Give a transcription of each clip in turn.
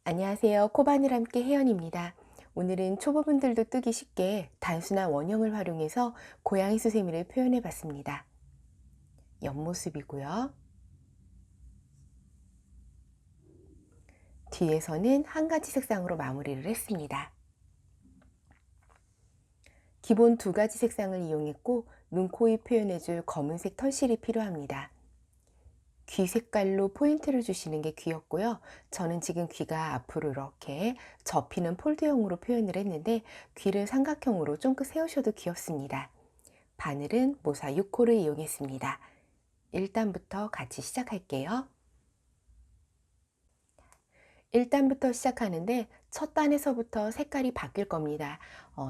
안녕하세요. 코바늘 함께 혜연입니다. 오늘은 초보분들도 뜨기 쉽게 단순한 원형을 활용해서 고양이 수세미를 표현해 봤습니다. 옆모습이고요. 뒤에서는 한 가지 색상으로 마무리를 했습니다. 기본 두 가지 색상을 이용했고 눈, 코, 입 표현해줄 검은색 털실이 필요합니다. 귀 색깔로 포인트를 주시는 게 귀였고요. 저는 지금 귀가 앞으로 이렇게 접히는 폴드형으로 표현을 했는데 귀를 삼각형으로 쫑긋 세우셔도 귀엽습니다. 바늘은 모사 6호를 이용했습니다. 1단부터 같이 시작할게요. 1단부터 시작하는데 첫 단에서부터 색깔이 바뀔 겁니다.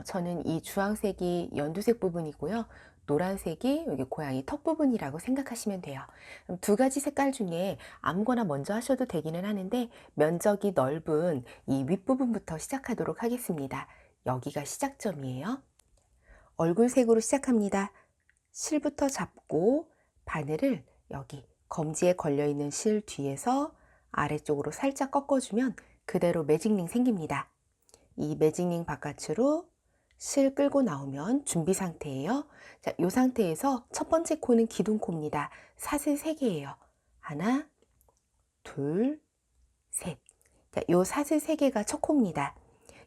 저는 이 주황색이 연두색 부분이고요. 노란색이 여기 고양이 턱 부분이라고 생각하시면 돼요. 그럼 두 가지 색깔 중에 아무거나 먼저 하셔도 되기는 하는데 면적이 넓은 이 윗부분부터 시작하도록 하겠습니다. 여기가 시작점이에요. 얼굴색으로 시작합니다. 실부터 잡고 바늘을 여기 검지에 걸려있는 실 뒤에서 아래쪽으로 살짝 꺾어주면 그대로 매직링 생깁니다. 이 매직링 바깥으로 실 끌고 나오면 준비 상태예요. 자, 이 상태에서 첫 번째 코는 기둥코입니다. 사슬 3개예요. 하나, 둘, 셋. 자, 요 사슬 3개가 첫 코입니다.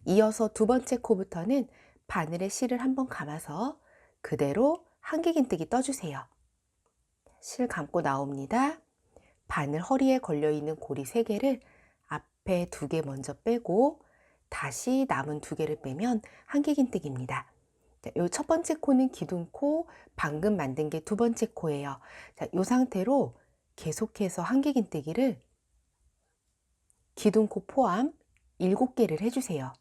이어서 두 번째 코부터는 바늘에 실을 한번 감아서 그대로 한길긴뜨기 떠주세요. 실 감고 나옵니다. 바늘 허리에 걸려있는 고리 3개를 앞에 2개 먼저 빼고 다시 남은 2개를 빼면 한길긴뜨기입니다. 이 첫 번째 코는 기둥코, 방금 만든 게 두 번째 코예요. 자, 이 상태로 계속해서 한길긴뜨기를 기둥코 포함 7개를 해주세요.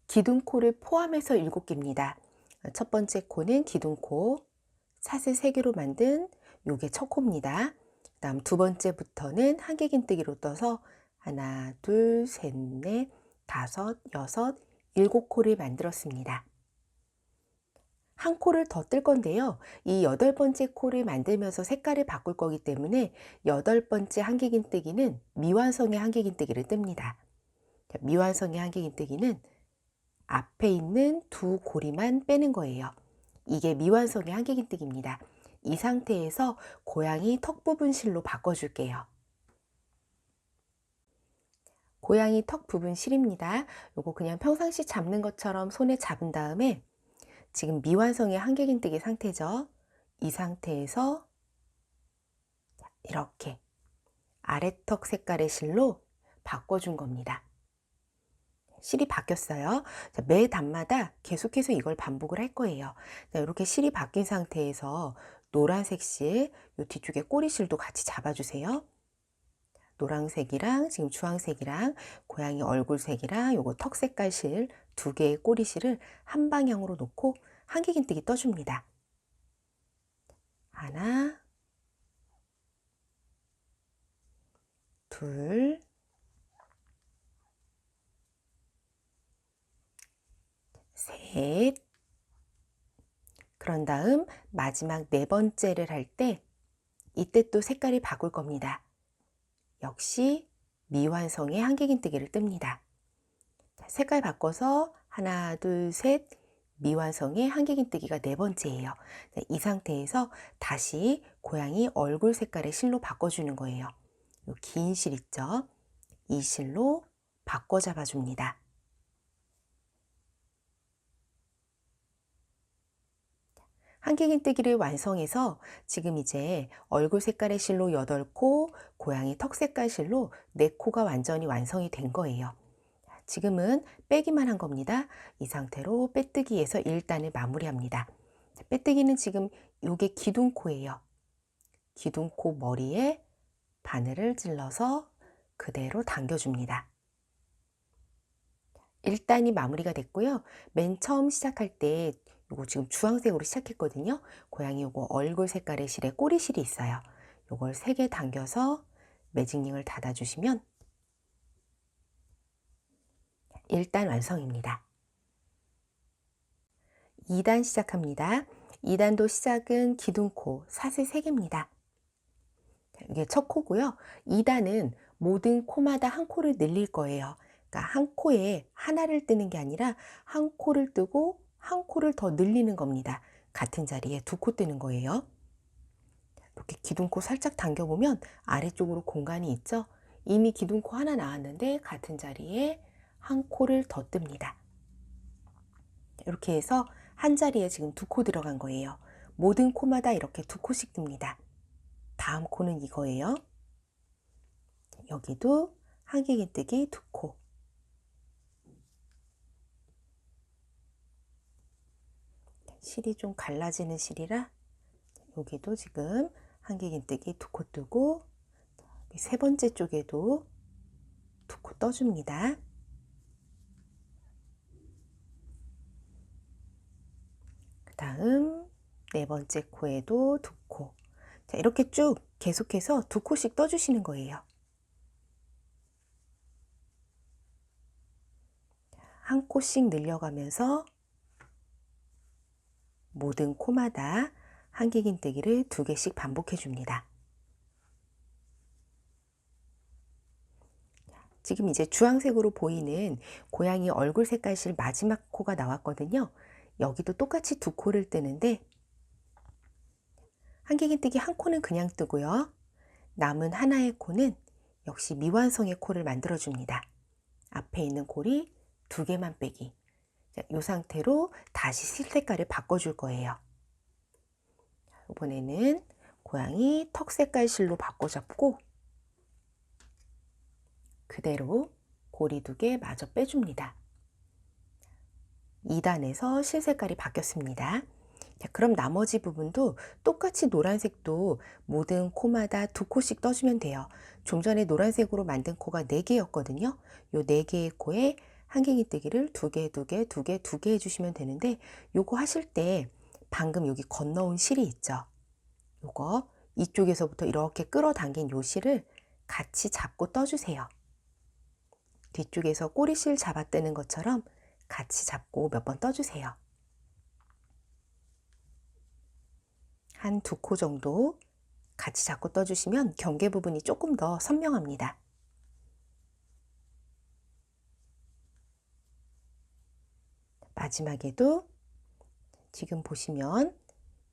기둥코를 포함해서 7개입니다. 첫 번째 코는 기둥코, 사슬 3개로 만든 요게 첫 코입니다. 그 다음 두 번째부터는 한길긴뜨기로 떠서 하나, 둘, 셋, 넷, 다섯, 여섯, 7코를 만들었습니다. 한 코를 더 뜰 건데요. 이 8번째 코를 만들면서 색깔을 바꿀 거기 때문에 8번째 한길긴뜨기는 미완성의 한길긴뜨기를 뜹니다. 미완성의 한길긴뜨기는 앞에 있는 두 고리만 빼는 거예요. 이게 미완성의 한길긴뜨기입니다. 이 상태에서 고양이 턱 부분 실로 바꿔줄게요. 고양이 턱 부분 실입니다. 요거 그냥 평상시 잡는 것처럼 손에 잡은 다음에 지금 미완성의 한길긴뜨기 상태죠. 이 상태에서 이렇게 아래턱 색깔의 실로 바꿔준 겁니다. 실이 바뀌었어요. 자, 매 단마다 계속해서 이걸 반복을 할 거예요. 자, 이렇게 실이 바뀐 상태에서 노란색 실, 요 뒤쪽에 꼬리실도 같이 잡아주세요. 노란색이랑 지금 주황색이랑 고양이 얼굴색이랑 요거 턱 색깔 실 2개의 꼬리실을 한 방향으로 놓고 한길긴뜨기 떠줍니다. 하나, 둘, 셋. 그런 다음 마지막 4번째를 할 때 이때 또 색깔이 바꿀 겁니다. 역시 미완성의 한길긴뜨기를 뜹니다. 색깔 바꿔서 하나, 둘, 셋, 미완성의 한길긴뜨기가 4번째예요. 이 상태에서 다시 고양이 얼굴 색깔의 실로 바꿔주는 거예요. 긴 실 있죠? 이 실로 바꿔 잡아줍니다. 한길긴뜨기를 완성해서 지금 이제 얼굴 색깔의 실로 8코, 고양이 턱 색깔 실로 4코가 완전히 완성이 된 거예요. 지금은 빼기만 한 겁니다. 이 상태로 빼뜨기에서 1단을 마무리합니다. 빼뜨기는 지금 요게 기둥코예요. 기둥코 머리에 바늘을 찔러서 그대로 당겨줍니다. 1단이 마무리가 됐고요. 맨 처음 시작할 때 요거 지금 주황색으로 시작했거든요. 고양이 요거 얼굴 색깔의 실에 꼬리실이 있어요. 요걸 3개 당겨서 매직링을 닫아주시면 1단 완성입니다. 2단 시작합니다. 2단도 시작은 기둥코 사슬 3개입니다. 이게 첫 코고요. 2단은 모든 코마다 한 코를 늘릴 거예요. 그러니까 한 코에 하나를 뜨는 게 아니라 한 코를 뜨고 한 코를 더 늘리는 겁니다. 같은 자리에 2코 뜨는 거예요. 이렇게 기둥코 살짝 당겨보면 아래쪽으로 공간이 있죠. 이미 기둥코 하나 나왔는데 같은 자리에 한 코를 더 뜹니다. 이렇게 해서 한 자리에 지금 2코 들어간 거예요. 모든 코마다 이렇게 2코씩 뜹니다. 다음 코는 이거예요. 여기도 한길긴뜨기 2코. 실이 좀 갈라지는 실이라 여기도 지금 한길긴뜨기 2코 뜨고, 세 번째 쪽에도 2코 떠줍니다. 그 다음 네 번째 코에도 2코. 자, 이렇게 쭉 계속해서 2코씩 떠주시는 거예요. 한 코씩 늘려가면서 모든 코마다 한길긴뜨기를 2개씩 반복해 줍니다. 지금 이제 주황색으로 보이는 고양이 얼굴 색깔실 마지막 코가 나왔거든요. 여기도 똑같이 2코를 뜨는데 한길긴뜨기 한 코는 그냥 뜨고요. 남은 하나의 코는 역시 미완성의 코를 만들어 줍니다. 앞에 있는 콜이 2개만 빼기. 이 상태로 다시 실 색깔을 바꿔줄 거예요. 이번에는 고양이 턱 색깔 실로 바꿔 잡고 그대로 고리 2개 마저 빼줍니다. 2단에서 실 색깔이 바뀌었습니다. 자, 그럼 나머지 부분도 똑같이 노란색도 모든 코마다 2코씩 떠주면 돼요. 좀 전에 노란색으로 만든 코가 4개였거든요. 요 4개의 코에 한길긴뜨기를 2개, 2개, 2개, 2개 해주시면 되는데, 요거 하실 때 방금 여기 건너온 실이 있죠. 요거 이쪽에서부터 이렇게 끌어당긴 요 실을 같이 잡고 떠주세요. 뒤쪽에서 꼬리실 잡아떼는 것처럼 같이 잡고 몇 번 떠주세요. 한 2코 정도 같이 잡고 떠주시면 경계 부분이 조금 더 선명합니다. 마지막에도 지금 보시면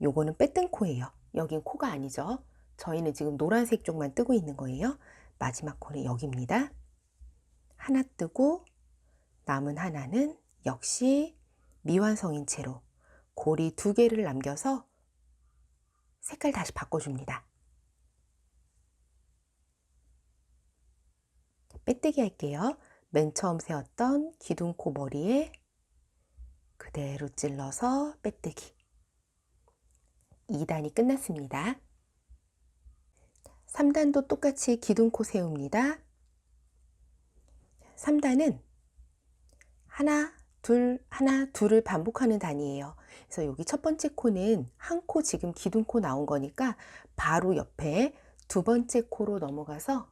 요거는 빼뜬 코예요. 여긴 코가 아니죠. 저희는 지금 노란색 쪽만 뜨고 있는 거예요. 마지막 코는 여기입니다. 하나 뜨고 남은 하나는 역시 미완성인 채로 고리 2개를 남겨서 색깔 다시 바꿔줍니다. 빼뜨기 할게요. 맨 처음 세웠던 기둥코 머리에 그대로 찔러서 빼뜨기. 2단이 끝났습니다. 3단도 똑같이 기둥코 세웁니다. 3단은 하나, 둘, 하나, 둘을 반복하는 단위예요. 그래서 여기 첫 번째 코는 한 코 지금 기둥코 나온 거니까 바로 옆에 2번째 코로 넘어가서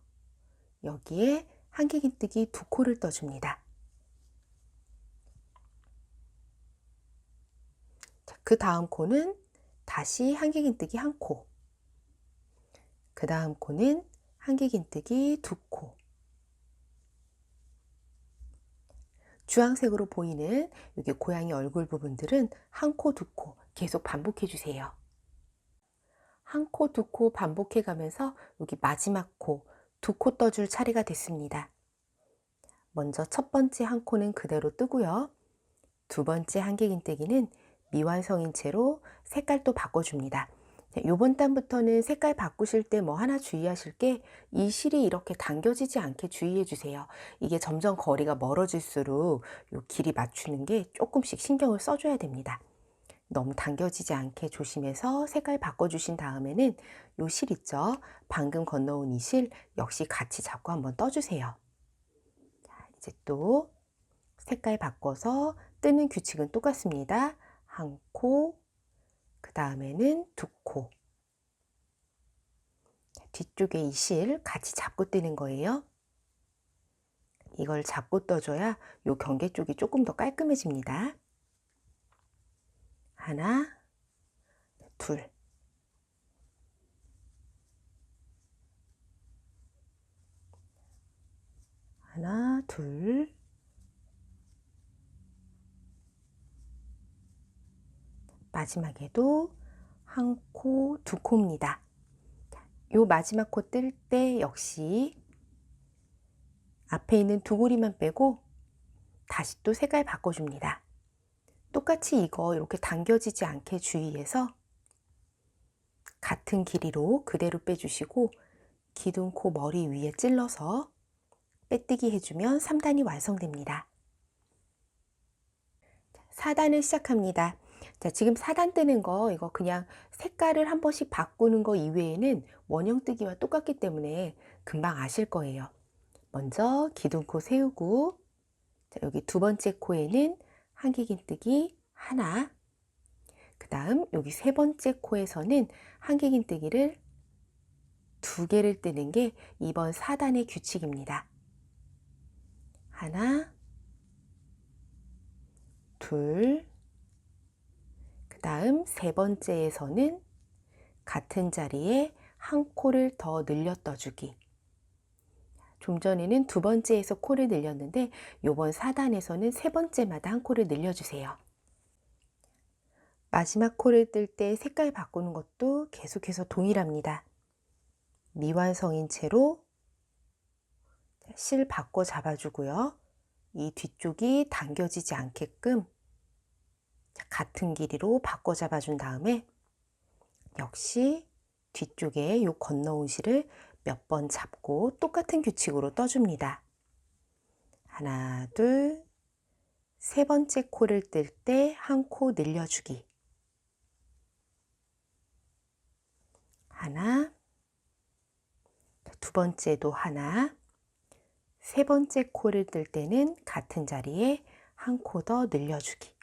여기에 한길긴뜨기 2코를 떠줍니다. 그 다음 코는 다시 한길긴뜨기 1코. 그 다음 코는 한길긴뜨기 2코. 주황색으로 보이는 여기 고양이 얼굴 부분들은 1코, 2코 계속 반복해 주세요. 1코, 2코 반복해 가면서 여기 마지막 코, 2코 떠줄 차례가 됐습니다. 먼저 첫 번째 한 코는 그대로 뜨고요. 두 번째 한길긴뜨기는 미완성인 채로 색깔도 바꿔줍니다. 요번 단부터는 색깔 바꾸실 때 뭐 하나 주의하실 게 이 실이 이렇게 당겨지지 않게 주의해 주세요. 이게 점점 거리가 멀어질수록 요 길이 맞추는 게 조금씩 신경을 써줘야 됩니다. 너무 당겨지지 않게 조심해서 색깔 바꿔주신 다음에는 요 실 있죠? 방금 건너온 이 실 역시 같이 잡고 한번 떠주세요. 자, 이제 또 색깔 바꿔서 뜨는 규칙은 똑같습니다. 한 코, 그 다음에는 2코. 뒤쪽에 이 실 같이 잡고 뜨는 거예요. 이걸 잡고 떠줘야 요 경계 쪽이 조금 더 깔끔해집니다. 하나, 둘. 하나, 둘. 마지막에도 한 코, 두 코입니다. 요 마지막 코 뜰 때 역시 앞에 있는 두 고리만 빼고 다시 또 색깔 바꿔줍니다. 똑같이 이거 이렇게 당겨지지 않게 주의해서 같은 길이로 그대로 빼주시고 기둥코 머리 위에 찔러서 빼뜨기 해주면 3단이 완성됩니다. 4단을 시작합니다. 자, 지금 4단 뜨는 거 이거 그냥 색깔을 한 번씩 바꾸는 거 이외에는 원형 뜨기와 똑같기 때문에 금방 아실 거예요. 먼저 기둥코 세우고, 자, 여기 두 번째 코에는 한길긴뜨기 하나, 그 다음 여기 세 번째 코에서는 한길긴뜨기를 두 개를 뜨는 게 이번 4단의 규칙입니다. 하나, 둘, 그 다음 세 번째에서는 같은 자리에 한 코를 더 늘려 떠주기. 좀 전에는 두 번째에서 코를 늘렸는데 요번 4단에서는 세 번째마다 한 코를 늘려주세요. 마지막 코를 뜰 때 색깔 바꾸는 것도 계속해서 동일합니다. 미완성인 채로 실 바꿔 잡아주고요. 이 뒤쪽이 당겨지지 않게끔 같은 길이로 바꿔 잡아준 다음에 역시 뒤쪽에 요 건너온 실을 몇 번 잡고 똑같은 규칙으로 떠줍니다. 하나, 둘, 세 번째 코를 뜰 때 한 코 늘려주기. 하나, 두 번째도 하나, 세 번째 코를 뜰 때는 같은 자리에 한 코 더 늘려주기.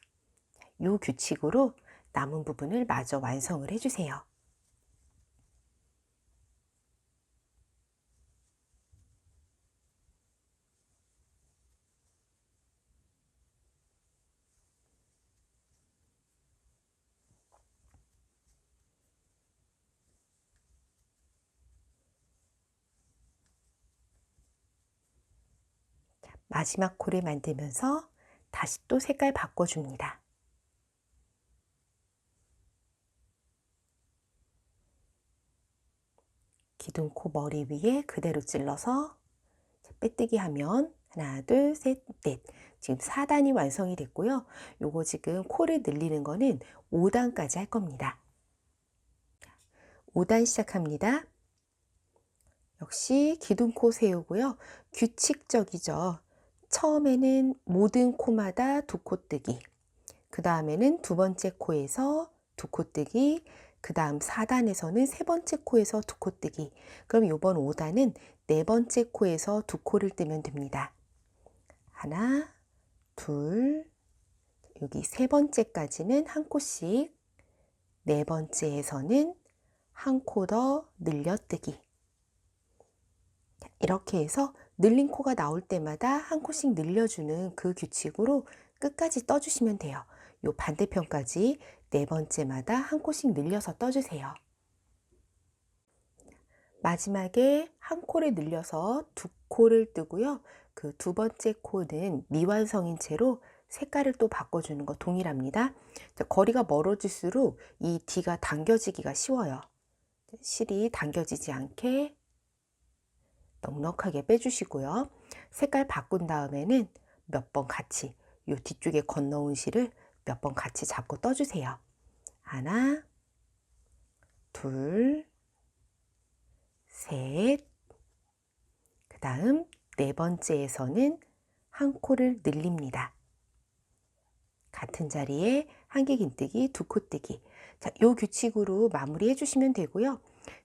이 규칙으로 남은 부분을 마저 완성을 해주세요. 마지막 코를 만들면서 다시 또 색깔 바꿔줍니다. 기둥코 머리 위에 그대로 찔러서 빼뜨기 하면 하나, 둘, 셋, 넷. 지금 4단이 완성이 됐고요. 요거 지금 코를 늘리는 거는 5단까지 할 겁니다. 5단 시작합니다. 역시 기둥코 세우고요. 규칙적이죠. 처음에는 모든 코마다 두 코 뜨기. 그 다음에는 두 번째 코에서 두 코 뜨기. 그 다음 4단에서는 세 번째 코에서 두 코 뜨기. 그럼 이번 5단은 네 번째 코에서 두 코를 뜨면 됩니다. 하나, 둘, 여기 세 번째까지는 한 코씩, 네 번째에서는 한 코 더 늘려뜨기. 이렇게 해서 늘린 코가 나올 때마다 한 코씩 늘려주는 그 규칙으로 끝까지 떠주시면 돼요. 요 반대편까지 네 번째마다 한 코씩 늘려서 떠주세요. 마지막에 한 코를 늘려서 두 코를 뜨고요. 그 두 번째 코는 미완성인 채로 색깔을 또 바꿔주는 거 동일합니다. 거리가 멀어질수록 이 D가 당겨지기가 쉬워요. 실이 당겨지지 않게 넉넉하게 빼주시고요. 색깔 바꾼 다음에는 몇 번 같이 이 뒤쪽에 건너온 실을 몇 번 같이 잡고 떠주세요. 하나, 둘, 셋, 그 다음 네 번째에서는 한 코를 늘립니다. 같은 자리에 한길긴뜨기, 두 코 뜨기. 자, 요 규칙으로 마무리해 주시면 되고요.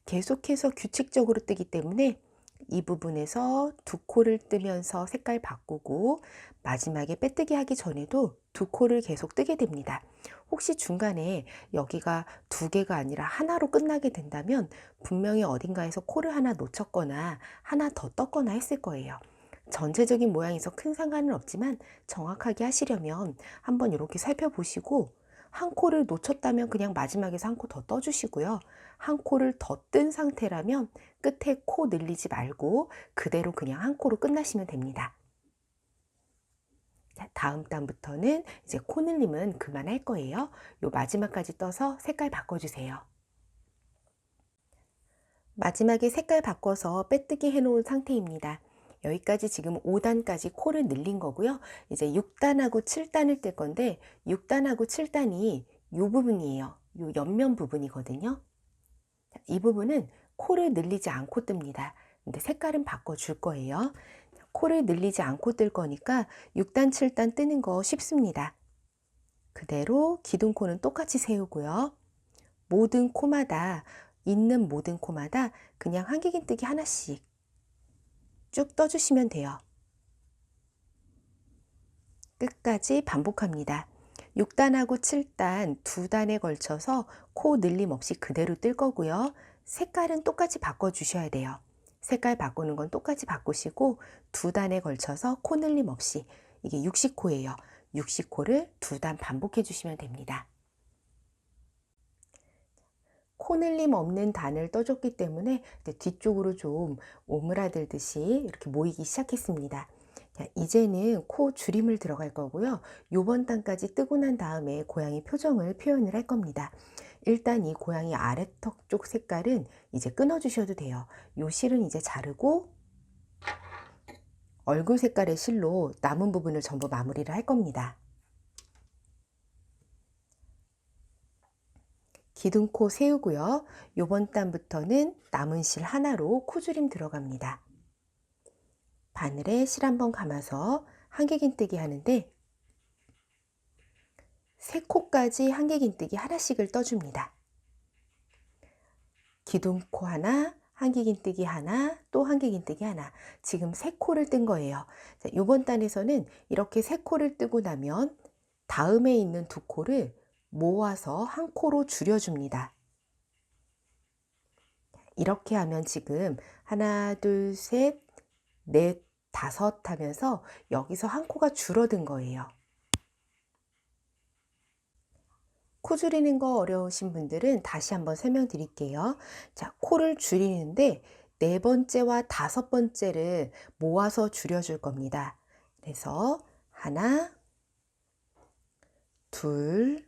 계속해서 규칙적으로 뜨기 때문에 이 부분에서 두 코를 뜨면서 색깔 바꾸고 마지막에 빼뜨기 하기 전에도 두 코를 계속 뜨게 됩니다. 혹시 중간에 여기가 두 개가 아니라 하나로 끝나게 된다면 분명히 어딘가에서 코를 하나 놓쳤거나 하나 더 떴거나 했을 거예요. 전체적인 모양에서 큰 상관은 없지만 정확하게 하시려면 한번 이렇게 살펴보시고 한 코를 놓쳤다면 그냥 마지막에서 한 코 더 떠주시고요. 한 코를 더 뜬 상태라면 끝에 코 늘리지 말고 그대로 그냥 한 코로 끝나시면 됩니다. 자, 다음 단부터는 이제 코 늘림은 그만할 거예요. 요 마지막까지 떠서 색깔 바꿔주세요. 마지막에 색깔 바꿔서 빼뜨기 해 놓은 상태입니다. 여기까지 지금 5단까지 코를 늘린 거고요. 이제 6단하고 7단을 뜰 건데 6단하고 7단이 이 부분이에요. 이 옆면 부분이거든요. 이 부분은 코를 늘리지 않고 뜹니다. 근데 색깔은 바꿔줄 거예요. 코를 늘리지 않고 뜰 거니까 6단, 7단 뜨는 거 쉽습니다. 그대로 기둥코는 똑같이 세우고요. 모든 코마다 있는 모든 코마다 그냥 한길긴뜨기 하나씩 쭉 떠주시면 돼요. 끝까지 반복합니다. 6단하고 7단 두 단에 걸쳐서 코 늘림 없이 그대로 뜰 거고요. 색깔은 똑같이 바꿔주셔야 돼요. 색깔 바꾸는 건 똑같이 바꾸시고 두 단에 걸쳐서 코 늘림 없이 이게 60코예요. 60코를 두 단 반복해 주시면 됩니다. 코 늘림 없는 단을 떠줬기 때문에 뒤쪽으로 좀 오므라들듯이 이렇게 모이기 시작했습니다. 자, 이제는 코 줄임을 들어갈 거고요. 요번 단까지 뜨고 난 다음에 고양이 표정을 표현을 할 겁니다. 일단 이 고양이 아래턱 쪽 색깔은 이제 끊어 주셔도 돼요. 요 실은 이제 자르고 얼굴 색깔의 실로 남은 부분을 전부 마무리를 할 겁니다. 기둥코 세우고요. 요번 단부터는 남은 실 하나로 코줄임 들어갑니다. 바늘에 실 한번 감아서 한길긴뜨기 하는데 3코까지 한길긴뜨기 하나씩을 떠줍니다. 기둥코 하나, 한길긴뜨기 하나, 또 한길긴뜨기 하나. 지금 3코를 뜬 거예요. 자, 요번 단에서는 이렇게 3코를 뜨고 나면 다음에 있는 2코를 모아서 한 코로 줄여줍니다. 이렇게 하면 지금 하나, 둘, 셋, 넷, 다섯 하면서 여기서 한 코가 줄어든 거예요. 코 줄이는 거 어려우신 분들은 다시 한번 설명드릴게요. 자, 코를 줄이는데 4번째와 5번째를 모아서 줄여줄 겁니다. 그래서 하나, 둘,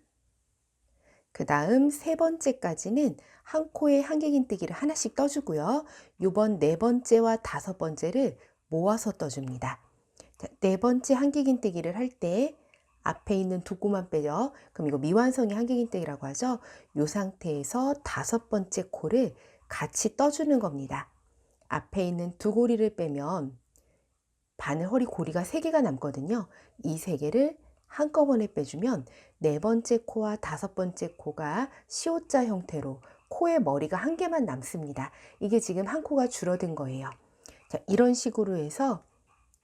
그 다음 3번째까지는 한 코에 한길긴뜨기를 하나씩 떠주고요. 요번 4번째와 5번째를 모아서 떠줍니다. 자, 4번째 한길긴뜨기를 할 때 앞에 있는 2코만 빼죠. 그럼 이거 미완성의 한길긴뜨기라고 하죠. 이 상태에서 5번째 코를 같이 떠주는 겁니다. 앞에 있는 2고리를 빼면 바늘 허리 고리가 3개가 남거든요. 이 3개를 한꺼번에 빼주면 4번째 코와 5번째 코가 시옷자 형태로 코의 머리가 1개만 남습니다. 이게 지금 한 코가 줄어든 거예요. 자, 이런 식으로 해서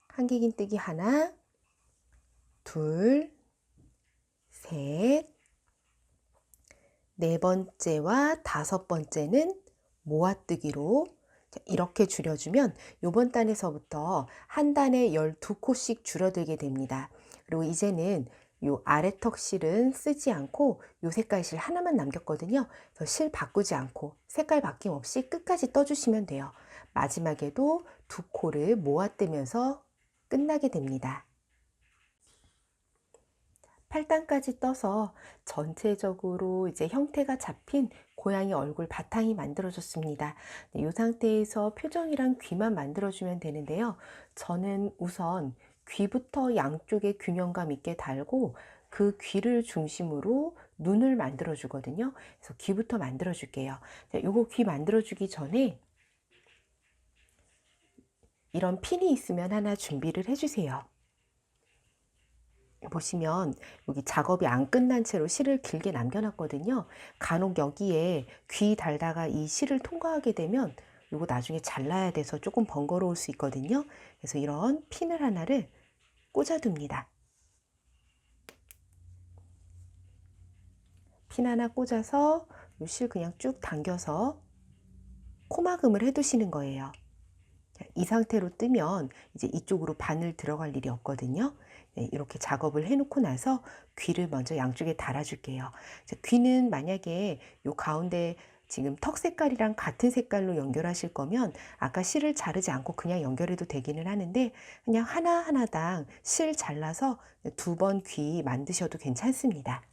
한길긴뜨기 하나, 둘, 셋, 4번째와 5번째는 모아뜨기로 이렇게 줄여주면 이번 단에서부터 한 단에 12코씩 줄어들게 됩니다. 그리고 이제는 요 아래턱 실은 쓰지 않고 요 색깔 실 하나만 남겼거든요. 그래서 실 바꾸지 않고 색깔 바뀜 없이 끝까지 떠주시면 돼요. 마지막에도 2코를 모아뜨면서 끝나게 됩니다. 8단까지 떠서 전체적으로 이제 형태가 잡힌 고양이 얼굴 바탕이 만들어졌습니다. 이 상태에서 표정이랑 귀만 만들어주면 되는데요. 저는 우선 귀부터 양쪽에 균형감 있게 달고 그 귀를 중심으로 눈을 만들어 주거든요. 그래서 귀부터 만들어 줄게요. 요거 귀 만들어 주기 전에 이런 핀이 있으면 하나 준비를 해 주세요. 보시면 여기 작업이 안 끝난 채로 실을 길게 남겨놨거든요. 간혹 여기에 귀 달다가 이 실을 통과하게 되면 이거 나중에 잘라야 돼서 조금 번거로울 수 있거든요. 그래서 이런 핀을 하나를 꽂아둡니다. 핀 하나 꽂아서 이 실 그냥 쭉 당겨서 코막음을 해두시는 거예요. 이 상태로 뜨면 이제 이쪽으로 바늘 들어갈 일이 없거든요. 네, 이렇게 작업을 해 놓고 나서 귀를 먼저 양쪽에 달아 줄게요. 귀는 만약에 요 가운데 지금 턱 색깔이랑 같은 색깔로 연결하실 거면 아까 실을 자르지 않고 그냥 연결해도 되기는 하는데, 그냥 하나하나당 실 잘라서 2번 귀 만드셔도 괜찮습니다.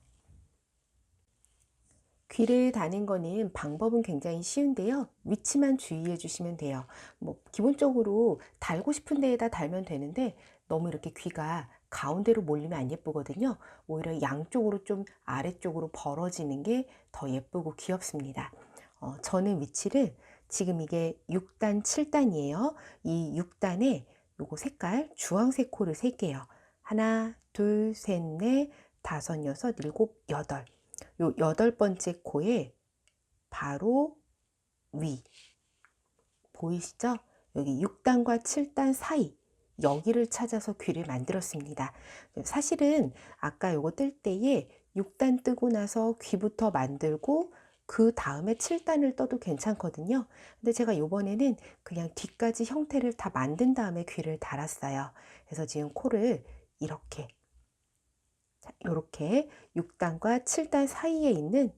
귀를 다는 거는 방법은 굉장히 쉬운데요. 위치만 주의해 주시면 돼요. 뭐 기본적으로 달고 싶은 데에다 달면 되는데, 너무 이렇게 귀가 가운데로 몰리면 안 예쁘거든요. 오히려 양쪽으로 좀 아래쪽으로 벌어지는 게 더 예쁘고 귀엽습니다. 저는 위치를 지금 이게 6단, 7단이에요. 이 6단에 요거 색깔 주황색 코를 셀게요. 하나, 둘, 셋, 넷, 다섯, 여섯, 일곱, 여덟. 요 여덟 번째 코에 바로 위 보이시죠? 여기 6단과 7단 사이, 여기를 찾아서 귀를 만들었습니다. 사실은 아까 요거 뜰 때에 6단 뜨고 나서 귀부터 만들고 그 다음에 7단을 떠도 괜찮거든요. 근데 제가 요번에는 그냥 뒤까지 형태를 다 만든 다음에 귀를 달았어요. 그래서 지금 코를 이렇게, 이렇게 6단과 7단 사이에 있는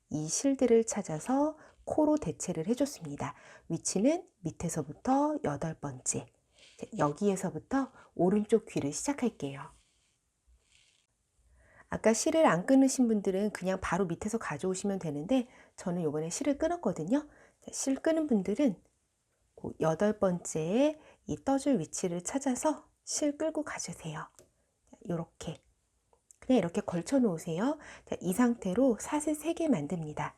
이 실들을 찾아서 코로 대체를 해줬습니다. 위치는 밑에서부터 여덟 번째, 여기에서부터 오른쪽 귀를 시작할게요. 아까 실을 안 끊으신 분들은 그냥 바로 밑에서 가져오시면 되는데, 저는 요번에 실을 끊었거든요. 실 끊은 분들은 여덟 번째에 이 떠줄 위치를 찾아서 실 끌고 가주세요. 이렇게 그냥 이렇게 걸쳐 놓으세요. 이 상태로 사슬 3개 만듭니다.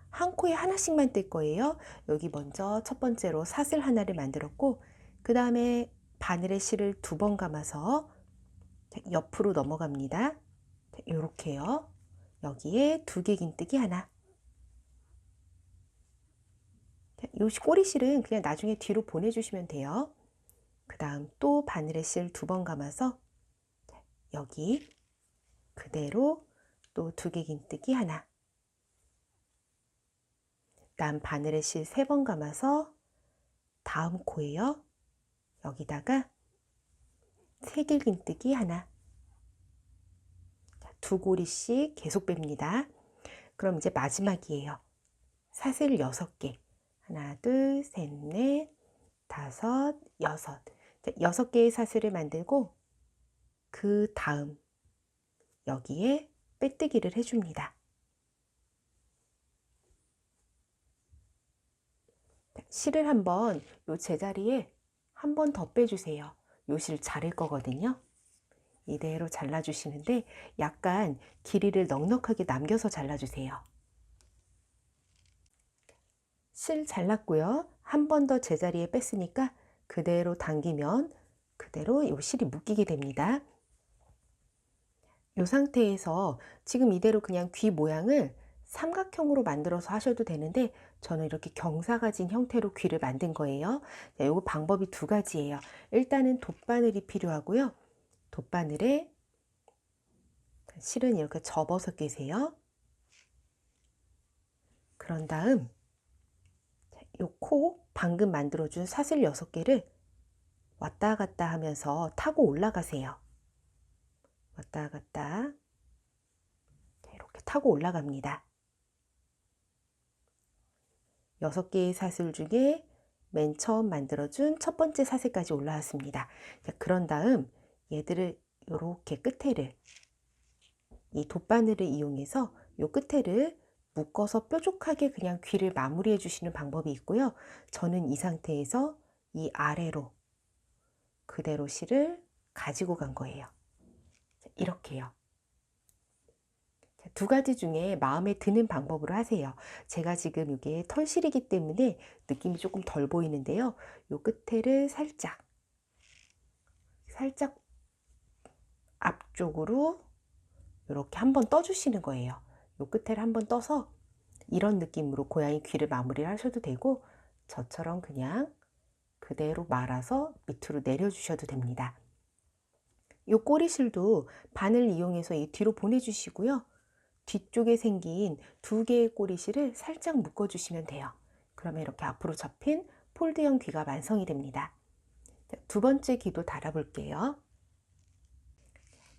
한 코에 하나씩만 뜰 거예요. 여기 먼저 첫 번째로 사슬 하나를 만들었고, 그 다음에 바늘에 실을 2번 감아서 옆으로 넘어갑니다. 이렇게요. 여기에 2개 긴뜨기 하나. 이 꼬리실은 그냥 나중에 뒤로 보내주시면 돼요. 그 다음 또 바늘에 실 2번 감아서 여기 그대로 또 2개 긴뜨기 하나. 다음 바늘에 실 3번 감아서 다음 코에요. 여기다가 3개 긴뜨기 하나. 2고리씩 계속 뺍니다. 그럼 이제 마지막이에요. 사슬 6개. 하나, 둘, 셋, 넷, 다섯, 여섯. 6개의 사슬을 만들고 그 다음 여기에 빼뜨기를 해줍니다. 실을 한번 요 제자리에 한 번 더 빼주세요. 요 실 자를 거거든요. 이대로 잘라주시는데 약간 길이를 넉넉하게 남겨서 잘라주세요. 실 잘랐고요. 한 번 더 제자리에 뺐으니까 그대로 당기면 그대로 이 실이 묶이게 됩니다. 이 상태에서 지금 이대로 그냥 귀 모양을 삼각형으로 만들어서 하셔도 되는데, 저는 이렇게 경사가진 형태로 귀를 만든 거예요. 이거 방법이 2가지예요. 일단은 돗바늘이 필요하고요. 돗바늘에 실은 이렇게 접어서 끼세요. 그런 다음 이 코 방금 만들어준 사슬 6개를 왔다 갔다 하면서 타고 올라가세요. 왔다 갔다 이렇게 타고 올라갑니다. 6개의 사슬 중에 맨 처음 만들어준 첫 번째 사슬까지 올라왔습니다. 그런 다음 얘들을 이렇게 끝에를, 이 돗바늘을 이용해서 이 끝에를 묶어서 뾰족하게 그냥 귀를 마무리해 주시는 방법이 있고요. 저는 이 상태에서 이 아래로 그대로 실을 가지고 간 거예요. 이렇게요. 2가지 중에 마음에 드는 방법으로 하세요. 제가 지금 이게 털실이기 때문에 느낌이 조금 덜 보이는데요. 요 끝에를 살짝 앞쪽으로 이렇게 한번 떠주시는 거예요. 요 끝에를 한번 떠서 이런 느낌으로 고양이 귀를 마무리를 하셔도 되고, 저처럼 그냥 그대로 말아서 밑으로 내려주셔도 됩니다. 이 꼬리실도 바늘 이용해서 이 뒤로 보내주시고요. 뒤쪽에 생긴 2개의 꼬리실을 살짝 묶어주시면 돼요. 그러면 이렇게 앞으로 접힌 폴드형 귀가 완성이 됩니다. 두 번째 귀도 달아볼게요.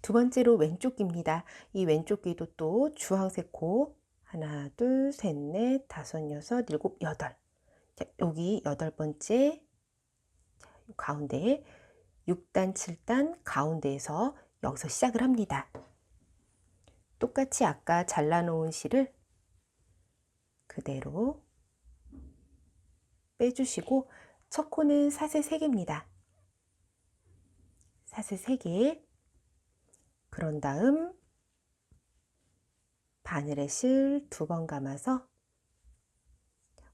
두 번째로 왼쪽 귀입니다. 이 왼쪽 귀도 또 주황색 코 하나, 둘, 셋, 넷, 다섯, 여섯, 일곱, 여덟. 자, 여기 여덟 번째 가운데 6단, 7단 가운데에서 여기서 시작을 합니다. 똑같이 아까 잘라놓은 실을 그대로 빼주시고 첫 코는 사슬 3개입니다. 사슬 3개. 그런 다음 바늘에 실 2번 감아서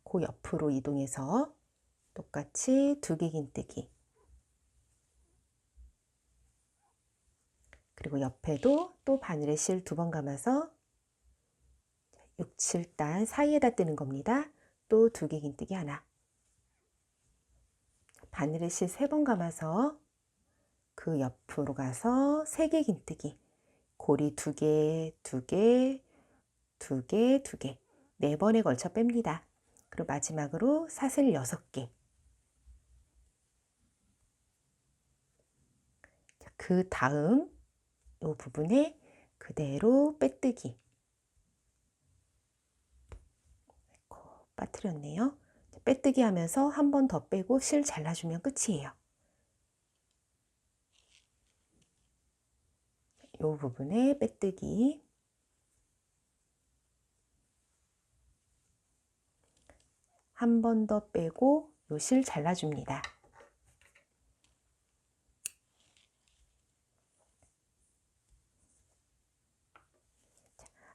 그 옆으로 이동해서 똑같이 2개 긴뜨기. 그리고 옆에도 또 바늘에 실 2번 감아서 6, 7단 사이에다 뜨는 겁니다. 또 2개 긴뜨기 하나. 바늘에 실 3번 감아서 그 옆으로 가서 3개 긴뜨기. 고리 2개, 2개, 2개, 2개. 4번에 걸쳐 뺍니다. 그리고 마지막으로 사슬 6개. 그 다음 이 부분에 그대로 빼뜨기. 빠뜨렸네요. 빼뜨기 하면서 한 번 더 빼고 실 잘라주면 끝이에요. 이 부분에 빼뜨기. 한 번 더 빼고 요 실 잘라줍니다.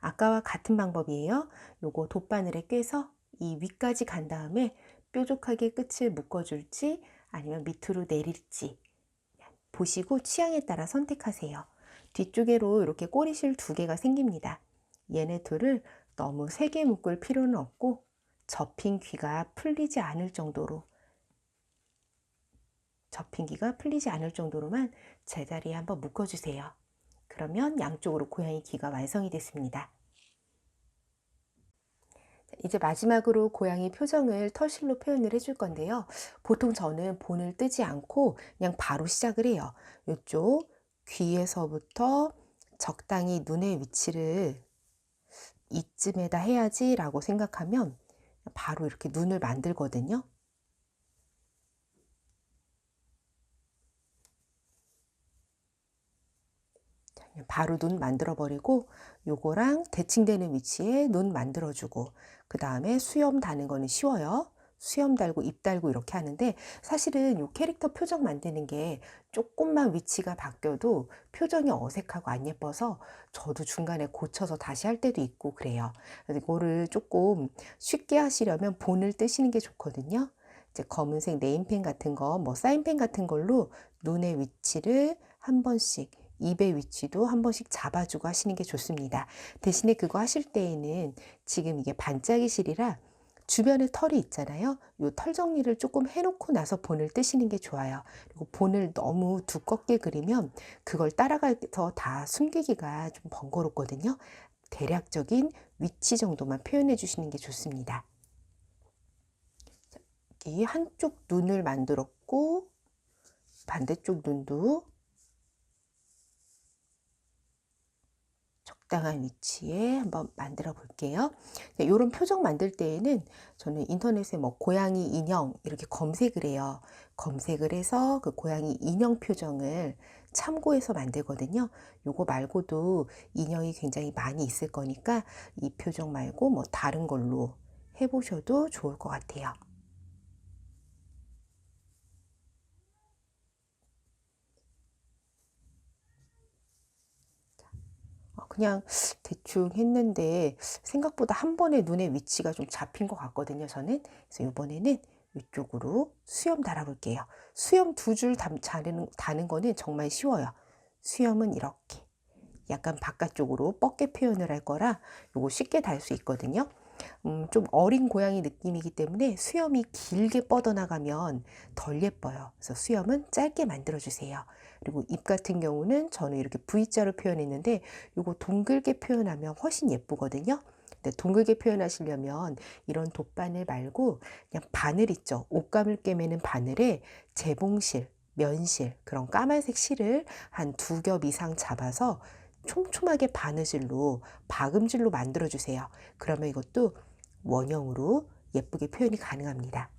아까와 같은 방법이에요. 요거 돗바늘에 꿰서 이 위까지 간 다음에 뾰족하게 끝을 묶어줄지 아니면 밑으로 내릴지 보시고 취향에 따라 선택하세요. 뒤쪽에로 이렇게 꼬리실 2개가 생깁니다. 얘네 둘을 너무 세게 묶을 필요는 없고 접힌 귀가 풀리지 않을 정도로 만 제자리에 한번 묶어주세요. 그러면 양쪽으로 고양이 귀가 완성이 됐습니다. 이제 마지막으로 고양이 표정을 털실로 표현을 해줄 건데요. 보통 저는 본을 뜨지 않고 그냥 바로 시작을 해요. 이쪽 귀에서부터 적당히 눈의 위치를 이쯤에다 해야지 라고 생각하면 바로 이렇게 눈을 만들거든요. 바로 눈 만들어 버리고 요거랑 대칭되는 위치에 눈 만들어 주고 그 다음에 수염 다는 거는 쉬워요. 수염 달고 입 달고 이렇게 하는데 사실은 요 캐릭터 표정 만드는 게 조금만 위치가 바뀌어도 표정이 어색하고 안 예뻐서 저도 중간에 고쳐서 다시 할 때도 있고 그래요. 그래서 이거를 조금 쉽게 하시려면 본을 뜨시는 게 좋거든요. 이제 검은색 네임펜 같은 거, 뭐 사인펜 같은 걸로 눈의 위치를 한 번씩 입의 위치도 한 번씩 잡아주고 하시는 게 좋습니다. 대신에 그거 하실 때에는 지금 이게 반짝이실이라 주변에 털이 있잖아요. 이 털 정리를 조금 해놓고 나서 본을 뜨시는 게 좋아요. 그리고 본을 너무 두껍게 그리면 그걸 따라가서 다 숨기기가 좀 번거롭거든요. 대략적인 위치 정도만 표현해 주시는 게 좋습니다. 이 한쪽 눈을 만들었고 반대쪽 눈도 적당한 위치에 한번 만들어 볼게요. 이런 표정 만들 때에는 저는 인터넷에 뭐 고양이 인형 이렇게 검색을 해요. 검색을 해서 그 고양이 인형 표정을 참고해서 만들거든요. 요거 말고도 인형이 굉장히 많이 있을 거니까 이 표정 말고 뭐 다른 걸로 해보셔도 좋을 것 같아요. 그냥 대충 했는데 생각보다 한 번에 눈의 위치가 좀 잡힌 것 같거든요, 저는. 그래서 이번에는 이쪽으로 수염 달아볼게요. 수염 2줄 다는 거는 정말 쉬워요. 수염은 이렇게 약간 바깥쪽으로 뻗게 표현을 할 거라 요거 쉽게 달 수 있거든요. 좀 어린 고양이 느낌이기 때문에 수염이 길게 뻗어나가면 덜 예뻐요. 그래서 수염은 짧게 만들어 주세요. 그리고 입 같은 경우는 저는 이렇게 V자로 표현했는데 이거 동글게 표현하면 훨씬 예쁘거든요. 근데 둥글게 표현하시려면 이런 돗바늘 말고 그냥 바늘 있죠. 옷감을 꿰매는 바늘에 재봉실, 면실, 그런 까만색 실을 한 2겹 이상 잡아서 촘촘하게 바느질로 박음질로 만들어 주세요. 그러면 이것도 원형으로 예쁘게 표현이 가능합니다.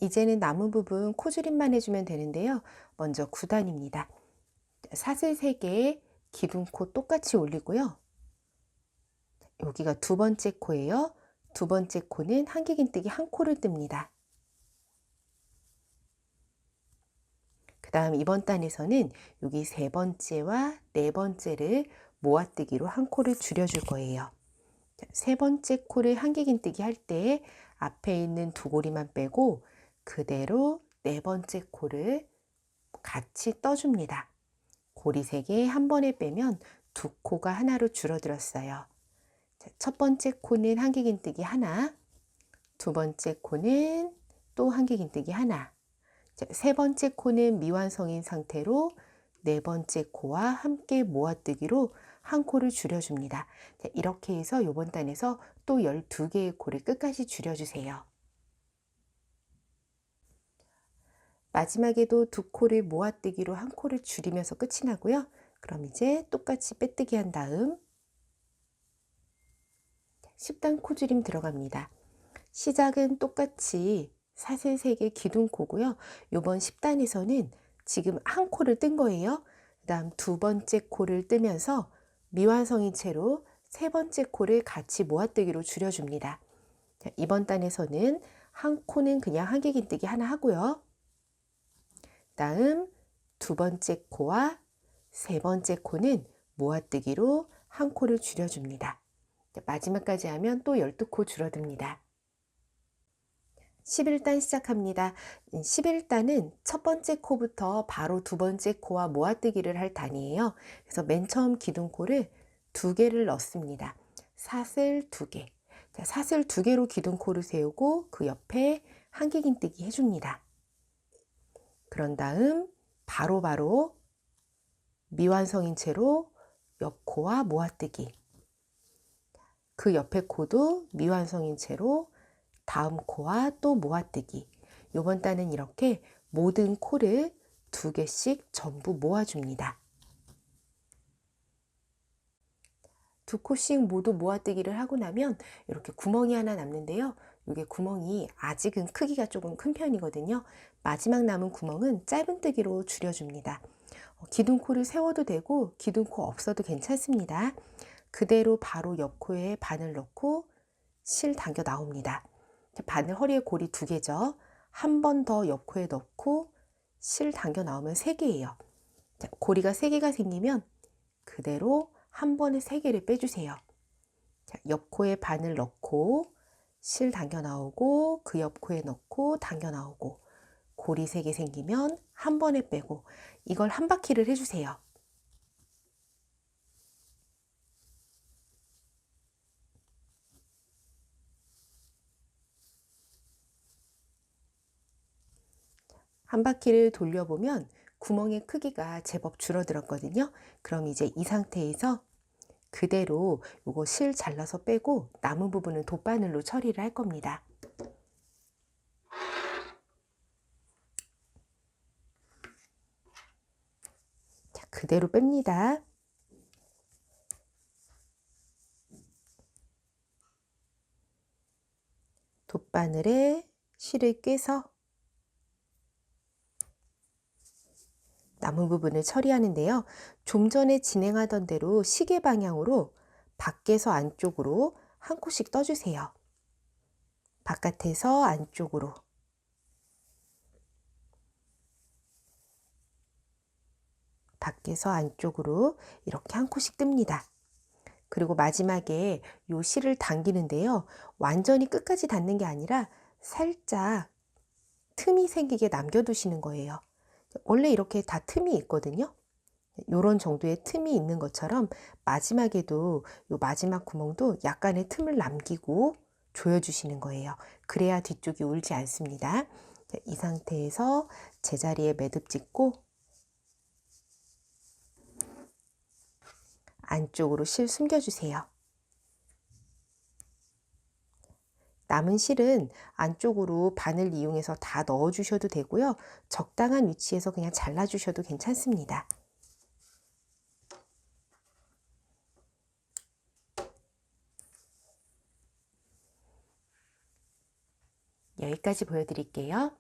이제는 남은 부분 코줄임만 해주면 되는데요. 먼저 9단입니다. 사슬 3개에 기둥코 똑같이 올리고요. 여기가 두 번째 코예요. 두 번째 코는 한길긴뜨기 한 코를 뜹니다. 그 다음 이번 단에서는 여기 세 번째와 네 번째를 모아뜨기로 한 코를 줄여줄 거예요. 세 번째 코를 한길긴뜨기 할 때 앞에 있는 두 고리만 빼고 그대로 네 번째 코를 같이 떠줍니다. 고리 3개 한 번에 빼면 두 코가 하나로 줄어들었어요. 첫 번째 코는 한길긴뜨기 하나, 두 번째 코는 또 한길긴뜨기 하나, 세 번째 코는 미완성인 상태로 네 번째 코와 함께 모아뜨기로 한 코를 줄여줍니다. 이렇게 해서 이번 단에서 또 12개의 코를 끝까지 줄여주세요. 마지막에도 두 코를 모아뜨기로 한 코를 줄이면서 끝이 나고요. 그럼 이제 똑같이 빼뜨기 한 다음 10단 코줄임 들어갑니다. 시작은 똑같이 사슬 3개 기둥코고요. 이번 10단에서는 지금 한 코를 뜬 거예요. 그 다음 두 번째 코를 뜨면서 미완성인 채로 세 번째 코를 같이 모아뜨기로 줄여줍니다. 이번 단에서는 한 코는 그냥 한길긴뜨기 하나 하고요. 다음 두 번째 코와 세 번째 코는 모아뜨기로 한 코를 줄여줍니다. 마지막까지 하면 또 12코 줄어듭니다. 11단 시작합니다. 11단은 첫 번째 코부터 바로 두 번째 코와 모아뜨기를 할 단이에요. 그래서 맨 처음 기둥코를 2개를 넣습니다. 사슬 2개. 사슬 2개로 기둥코를 세우고 그 옆에 한길긴뜨기 해줍니다. 그런 다음 바로바로 미완성인 채로 옆코와 모아뜨기. 그 옆에 코도 미완성인 채로 다음 코와 또 모아뜨기. 이번 단은 이렇게 모든 코를 2개씩 전부 모아줍니다. 2코씩 모두 모아뜨기를 하고 나면 이렇게 구멍이 하나 남는데요. 이게 구멍이 아직은 크기가 조금 큰 편이거든요. 마지막 남은 구멍은 짧은뜨기로 줄여줍니다. 기둥코를 세워도 되고 기둥코 없어도 괜찮습니다. 그대로 바로 옆코에 바늘 넣고 실 당겨 나옵니다. 바늘 허리에 고리 2개죠. 한 번 더 옆코에 넣고 실 당겨 나오면 3개예요. 고리가 3개가 생기면 그대로 한 번에 3개를 빼주세요. 옆코에 바늘 넣고 실 당겨 나오고 그 옆코에 넣고 당겨 나오고 골이 3개 생기면 한 번에 빼고 이걸 한 바퀴를 해주세요. 한 바퀴를 돌려보면 구멍의 크기가 제법 줄어들었거든요. 그럼 이제 이 상태에서 그대로 요거 실 잘라서 빼고 남은 부분은 돗바늘로 처리를 할 겁니다. 자, 그대로 뺍니다. 돗바늘에 실을 꿰서 남은 부분을 처리하는데요. 좀 전에 진행하던 대로 시계 방향으로 밖에서 안쪽으로 한 코씩 떠주세요. 바깥에서 안쪽으로. 밖에서 안쪽으로 이렇게 한 코씩 뜹니다. 그리고 마지막에 요 실을 당기는데요. 완전히 끝까지 닿는 게 아니라 살짝 틈이 생기게 남겨두시는 거예요. 원래 이렇게 다 틈이 있거든요. 요런 정도의 틈이 있는 것처럼 마지막에도 요 마지막 구멍도 약간의 틈을 남기고 조여주시는 거예요. 그래야 뒤쪽이 울지 않습니다. 이 상태에서 제자리에 매듭 짓고 안쪽으로 실 숨겨주세요. 남은 실은 안쪽으로 바늘 이용해서 다 넣어주셔도 되고요. 적당한 위치에서 그냥 잘라주셔도 괜찮습니다. 여기까지 보여드릴게요.